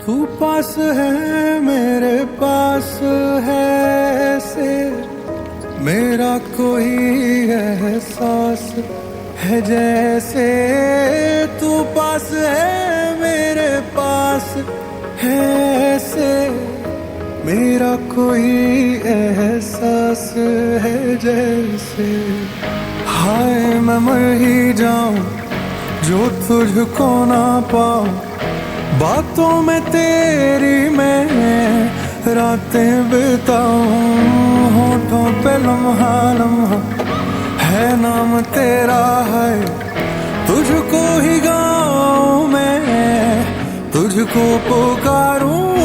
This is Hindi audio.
तू पास है मेरे पास है ऐसे मेरा कोई एहसास है जैसे तू पास है मेरे पास है ऐसे मेरा कोई एहसास है जैसे हाय मैं मर ही जाऊं जो तुझको ना पाऊं बातों में तेरी मैं रातें बिताऊं होठों पे लम्हा लम्हा है नाम तेरा है तुझको ही गाऊं मैं तुझको पुकारूं